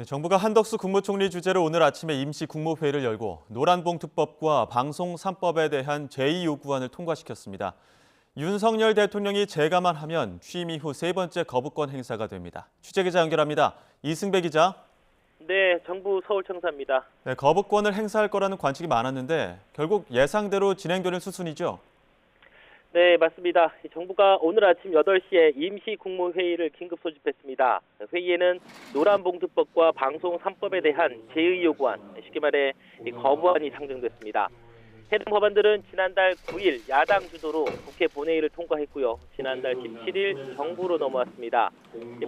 네, 정부가 한덕수 국무총리 주재로 오늘 아침에 임시 국무회의를 열고 노란봉투법과 방송 3법에 대한 제2요구안을 통과시켰습니다. 윤석열 대통령이 재가만 하면 취임 이후 세 번째 거부권 행사가 됩니다. 취재기자 연결합니다. 이승배 기자. 네, 정부 서울청사입니다. 네, 거부권을 행사할 거라는 관측이 많았는데 결국 예상대로 진행되는 수순이죠? 네, 맞습니다. 정부가 오늘 아침 8시에 임시 국무회의를 긴급 소집했습니다. 회의에는 노란봉투법과 방송 3법에 대한 제2요구안, 쉽게 말해 거부안이 상정됐습니다. 해당 법안들은 지난달 9일 야당 주도로 국회 본회의를 통과했고요. 지난달 17일 정부로 넘어왔습니다.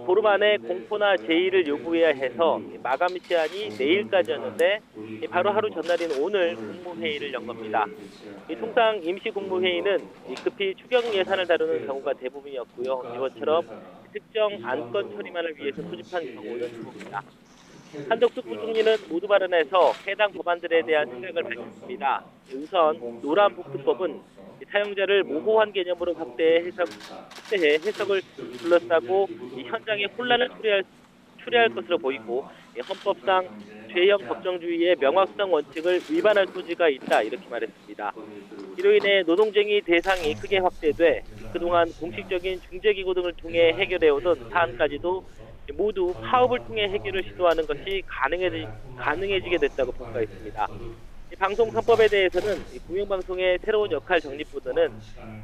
보름 안에 공포나 제의를 요구해야 해서 마감 시한이 내일까지였는데 바로 하루 전날인 오늘 국무회의를 연 겁니다. 통상 임시 국무회의는 급히 추경 예산을 다루는 경우가 대부분이었고요. 이번처럼 특정 안건 처리만을 위해서 소집한 경우는 드뭅니다. 한덕수 부총리는 모두 발언에서 해당 법안들에 대한 생각을 밝혔습니다. 우선 노란봉투법은 사용자를 모호한 개념으로 확대해 해석을 둘러싸고 현장에 혼란을 초래할 것으로 보이고 헌법상 죄형 법정주의의 명확성 원칙을 위반할 소지가 있다 이렇게 말했습니다. 이로 인해 노동쟁의 대상이 크게 확대돼 그동안 공식적인 중재기구 등을 통해 해결해오던 사안까지도 모두 파업을 통해 해결을 시도하는 것이 가능해지게 됐다고 평가했습니다. 방송 3법에 대해서는 공영방송의 새로운 역할 정립보다는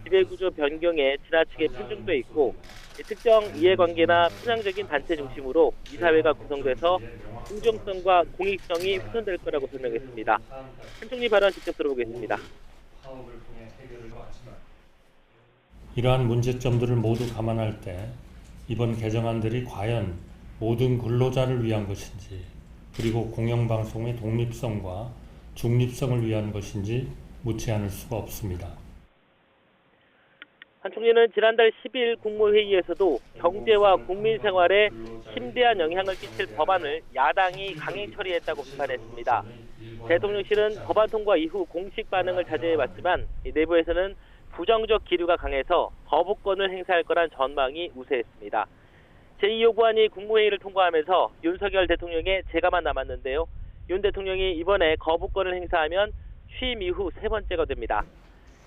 지배구조 변경에 지나치게 편중돼 있고 특정 이해관계나 편향적인 단체 중심으로 이 사회가 구성돼서 공정성과 공익성이 훼손될 거라고 설명했습니다. 한 총리 발언 직접 들어보겠습니다. 이러한 문제점들을 모두 감안할 때 이번 개정안들이 과연 모든 근로자를 위한 것인지 그리고 공영방송의 독립성과 중립성을 위한 것인지 묻지 않을 수가 없습니다. 한 총리는 지난달 10일 국무회의에서도 경제와 국민 생활에 심대한 영향을 끼칠 법안을 야당이 강행 처리했다고 비판했습니다. 대통령실은 법안 통과 이후 공식 반응을 자제해왔지만 내부에서는 부정적 기류가 강해서 거부권을 행사할 거란 전망이 우세했습니다. 제2요구안이 국무회의를 통과하면서 윤석열 대통령의 재가만 남았는데요. 윤 대통령이 이번에 거부권을 행사하면 취임 이후 세 번째가 됩니다.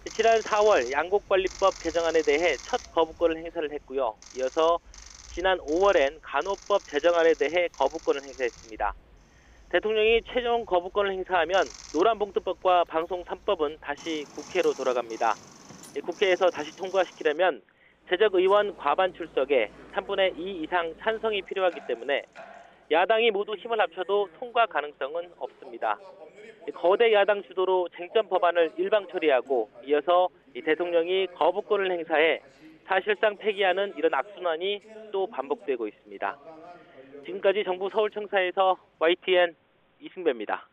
지난 4월 양곡관리법 개정안에 대해 첫 거부권을 행사를 했고요. 이어서 지난 5월엔 간호법 제정안에 대해 거부권을 행사했습니다. 대통령이 최종 거부권을 행사하면 노란봉투법과 방송 3법은 다시 국회로 돌아갑니다. 국회에서 다시 통과시키려면 재적의원 과반 출석에 3분의 2 이상 찬성이 필요하기 때문에 야당이 모두 힘을 합쳐도 통과 가능성은 없습니다. 거대 야당 주도로 쟁점 법안을 일방 처리하고 이어서 대통령이 거부권을 행사해 사실상 폐기하는 이런 악순환이 또 반복되고 있습니다. 지금까지 정부 서울청사에서 YTN 이승배입니다.